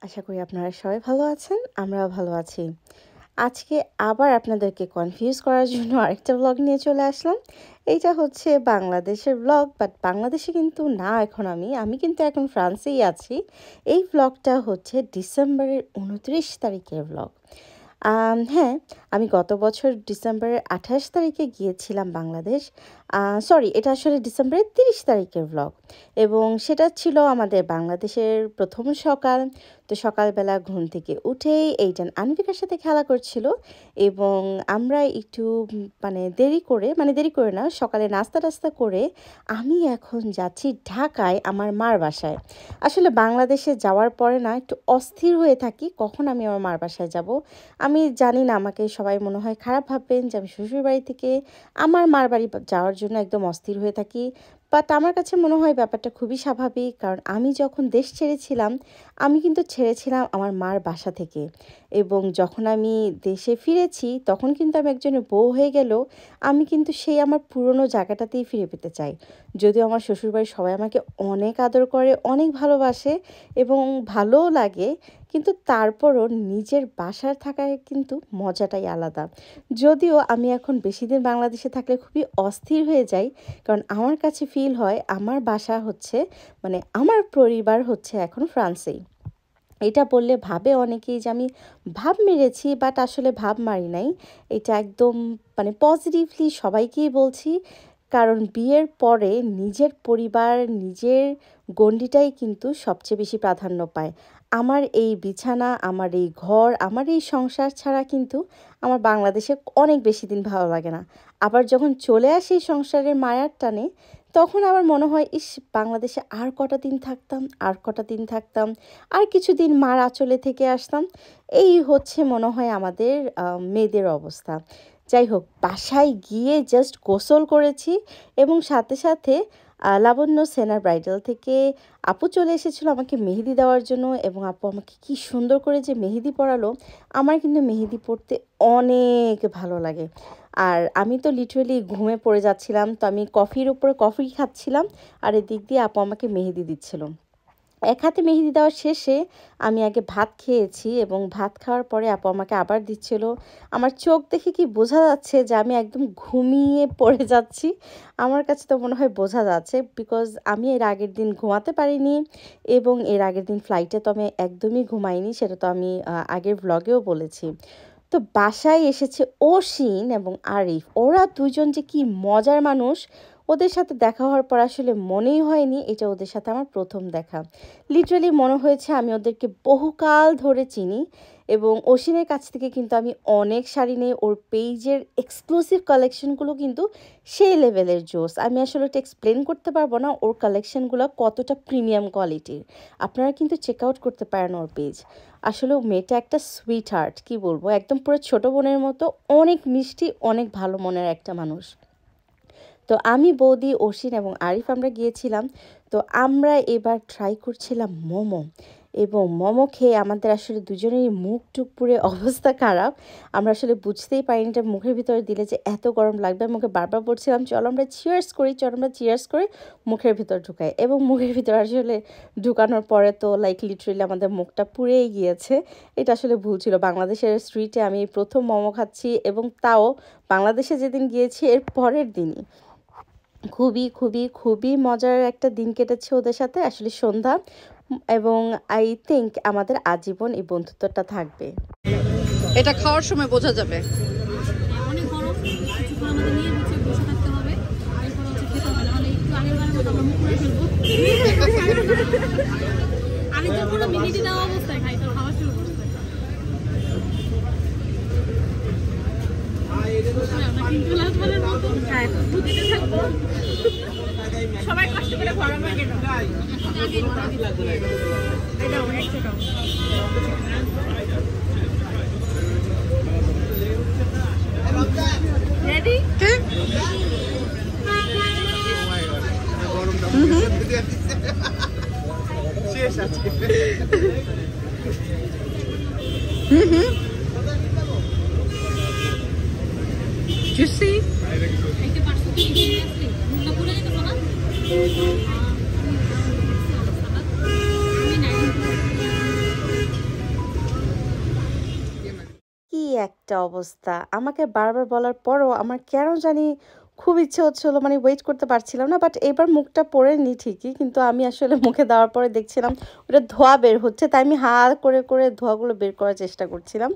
আশা করি আপনারা সবাই ভালো আছেন। আমরাও ভালো আছি। আজকে আবার আপনাদেরকে কনফিউজ করার জন্য আরেকটা ব্লগ নিয়ে চলে আসলাম। এইটা হচ্ছে বাংলাদেশের ব্লগ, বাট বাংলাদেশে কিন্তু না এখন আমি কিন্তু এখন ফ্রান্সেই আছি। এই ব্লগটা হচ্ছে ডিসেম্বরের 29 তারিখের ব্লগ। হ্যাঁ, আমি গত বছর ডিসেম্বরের 28 তারিখে গিয়েছিলাম বাংলাদেশ। সরি, এটা আসলে ডিসেম্বরের 30 তারিখের ব্লগ এবং সেটা ছিল আমাদের বাংলাদেশের প্রথম সকাল। তো সকালবেলা ঘুম থেকে উঠেই এইটান আনভিকার সাথে খেলা করছিল এবং আমরা একটু দেরি করে না, সকালে নাস্তা টাস্তা করে আমি এখন যাচ্ছি ঢাকায় আমার মার বাসায়। আসলে বাংলাদেশে যাওয়ার পরে না একটু অস্থির হয়ে থাকি কখন আমি আমার মার বাসায় যাব। আমি জানি না, আমাকে সবাই মনে হয় খারাপ ভাববেন যে আমি শ্বশুরবাড়ি থেকে আমার মার বাড়ি যাওয়ার জন্য একদম অস্থির হয়ে থাকি। বাট আমার কাছে মনে হয় ব্যাপারটা খুবই স্বাভাবিক, কারণ আমি যখন দেশ ছেড়েছিলাম আমি কিন্তু ছেড়েছিলাম আমার মার বাসা থেকে, এবং যখন আমি দেশে ফিরেছি তখন কিন্তু আমি একজনের বউ হয়ে গেলেও আমি কিন্তু সেই আমার পুরনো জায়গাটাতেই ফিরে পেতে চাই। যদিও আমার শ্বশুরবাড়ির সবাই আমাকে অনেক আদর করে, অনেক ভালোবাসে এবং ভালোও লাগে, কিন্তু তারপরও নিজের বাসার থাকার কিন্তু মজাটাই আলাদা। যদিও আমি এখন বেশি দিন বাংলাদেশে থাকলে খুবই অস্থির হয়ে যাই, কারণ আমার কাছে ফিল হয় আমার বাসা হচ্ছে, আমার পরিবার হচ্ছে এখন ফ্রান্সেই। এটা বললে ভাবে অনেকেই যে আমি ভাব মেরেছি, বাট আসলে ভাব মারি নাই। এটা একদম পজিটিভলি সবাইকেই বলছি, কারণ বিয়ের পরে নিজের পরিবার, নিজের গণ্ডিটাই কিন্তু সবচেয়ে বেশি প্রাধান্য পায়। আমার এই বিছানা, আমার এই ঘর, আমার এই সংসার ছাড়া কিন্তু আমার বাংলাদেশে অনেক বেশি দিন ভালো লাগে না। আবার যখন চলে আসি সংসারের মায়ার টানে, তখন আবার মনে হয় ইস, বাংলাদেশে আর কটা দিন থাকতাম, আর কটা দিন থাকতাম, আর কিছুদিন মার আঁচলে থেকে আসতাম। এই হচ্ছে মনে হয় আমাদের মেয়েদের অবস্থা। যাই হোক, বাসায় গিয়ে জাস্ট গোসল করেছি এবং সাথে সাথে লাবণ্য সেনার ব্রাইডাল থেকে আপু চলে এসেছিলো আমাকে মেহেদি দেওয়ার জন্য, এবং আপু আমাকে কি সুন্দর করে যে মেহেদি পরালো। আমার কিন্তু মেহেদি পরতে অনেক ভালো লাগে। আর আমি তো লিটারেলি ঘুমে পড়ে যাচ্ছিলাম, তো আমি কফির উপরে কফি খাচ্ছিলাম আর এদিক দিয়ে আপু আমাকে মেহেদি দিচ্ছিল। এক হাতে মেহেদি দেওয়ার শেষে আমি আগে ভাত খেয়েছি এবং ভাত খাওয়ার পরে আপু আমাকে আবার দিচ্ছিল। আমার চোখ দেখে কি বোঝা যাচ্ছে যে আমি একদম ঘুমিয়ে পড়ে যাচ্ছি? আমার কাছে তো মনে হয় বোঝা যাচ্ছে, বিকজ আমি এর আগের দিন ঘুমাতে পারিনি এবং এর আগের দিন ফ্লাইটে তো আমি একদমই ঘুমাইনি, সেটা তো আমি আগের ভ্লগেও বলেছি। তো বাসায় এসেছে অসীন এবং আরিফ, ওরা দুজন যে কি মজার মানুষ। ওদের সাথে দেখা হওয়ার পর আসলে মনেই হয়নি এটা ওদের সাথে আমার প্রথম দেখা। লিটারালি মনে হয়েছে আমি ওদেরকে বহুকাল ধরে চিনি। এবং অসীনের কাছ থেকে কিন্তু আমি অনেক শাড়ি নেই, ওর পেজের এক্সক্লুসিভ কালেকশনগুলো কিন্তু সেই লেভেলের জোস। আমি আসলে এটা এক্সপ্লেন করতে পারবো না ওর কালেকশনগুলো কতটা প্রিমিয়াম কোয়ালিটির। আপনারা কিন্তু চেক আউট করতে পারেন ওর পেজ। আসলে মেয়েটা একটা সুইট হার্ট, কী বলবো, একদম পুরো ছোটো বোনের মতো, অনেক মিষ্টি, অনেক ভালো মনের একটা মানুষ। তো আমি, বৌদি, অসীন এবং আরিফ আমরা গিয়েছিলাম। তো আমরা এবার ট্রাই করছিলাম মোমো, এবং মোমো খেয়ে আমাদের আসলে দুজনেরই মুখ টুক পুরে অবস্থা খারাপ। আমরা আসলে বুঝতেই পারিনি এটা মুখের ভিতরে দিলে যে এত গরম লাগবে। মুখে বারবার বলছিলাম চলো আমরা চিয়ার্স করি, চলো আমরা চিয়ার্স করে মুখের ভিতর ঢুকাই, এবং মুখের ভিতর আসলে ঢুকানোর পরে তো লিটারেলি আমাদের মুখটা পুড়েই গিয়েছে। এটা আসলে ভুল ছিল। বাংলাদেশের স্ট্রিটে আমি প্রথম মোমো খাচ্ছি, এবং তাও বাংলাদেশে যেদিন গিয়েছি এর পরের দিনই। খুবই খুবই খুবই মজার একটা দিন কেটেছে ওদের সাথে, আসলে সন্ধ্যা, এবং আই থিঙ্ক আমাদের আজীবন এই বন্ধুত্বটা থাকবে। এটা খাওয়ার সময় বোঝা যাবে। সবাই কষ্ট করে ভরা হয়ে গেল। রেডি? শেষ আজকে। Juicy? একটা অবস্থা। আমাকে বারবার বলার পরও আমার কেন জানি খুব ইচ্ছে হচ্ছিল, মানে ওয়েট করতে পারছিলাম না। বাট এবার মুখটা পড়েনি ঠিকই, কিন্তু আমি আসলে মুখে দেওয়ার পরে দেখছিলাম ওটা ধোঁয়া বের হচ্ছে, তাই আমি হা করে করে ধোঁয়াগুলো বের করার চেষ্টা করছিলাম।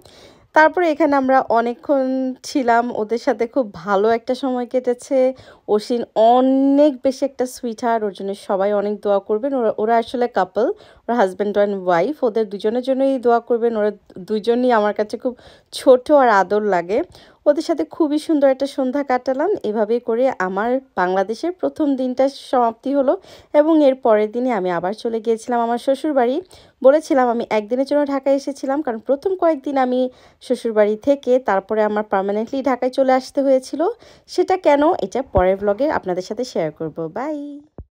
তারপরে এখানে আমরা অনেকক্ষণ ছিলাম, ওদের সাথে খুব ভালো একটা সময় কেটেছে। অসীন অনেক বেশি একটা সুইটহার্ট, ওর জন্য সবাই অনেক দোয়া করবেন। ওরা ওরা আসলে কাপল, ওরা হাজব্যান্ড অ্যান্ড ওয়াইফ, ওদের দুজনের জন্যই দোয়া করবেন। ওরা দুজনই আমার কাছে খুব ছোট আর আদর লাগে। ওদের সাথে খুবই সুন্দর একটা সন্ধ্যা কাটালাম। এভাবেই করে আমার বাংলাদেশের প্রথম দিনটা সমাপ্তি হলো এবং এর পরের দিনে আমি আবার চলে গিয়েছিলাম আমার শ্বশুরবাড়ি। বলেছিলাম আমি একদিনের জন্য ঢাকায় এসেছিলাম, কারণ প্রথম কয়েকদিন আমি শ্বশুরবাড়ি থেকে তারপরে আমার পার্মানেন্টলি ঢাকায় চলে আসতে হয়েছিল। সেটা কেন, এটা পরের ব্লগে আপনাদের সাথে শেয়ার করব। বাই।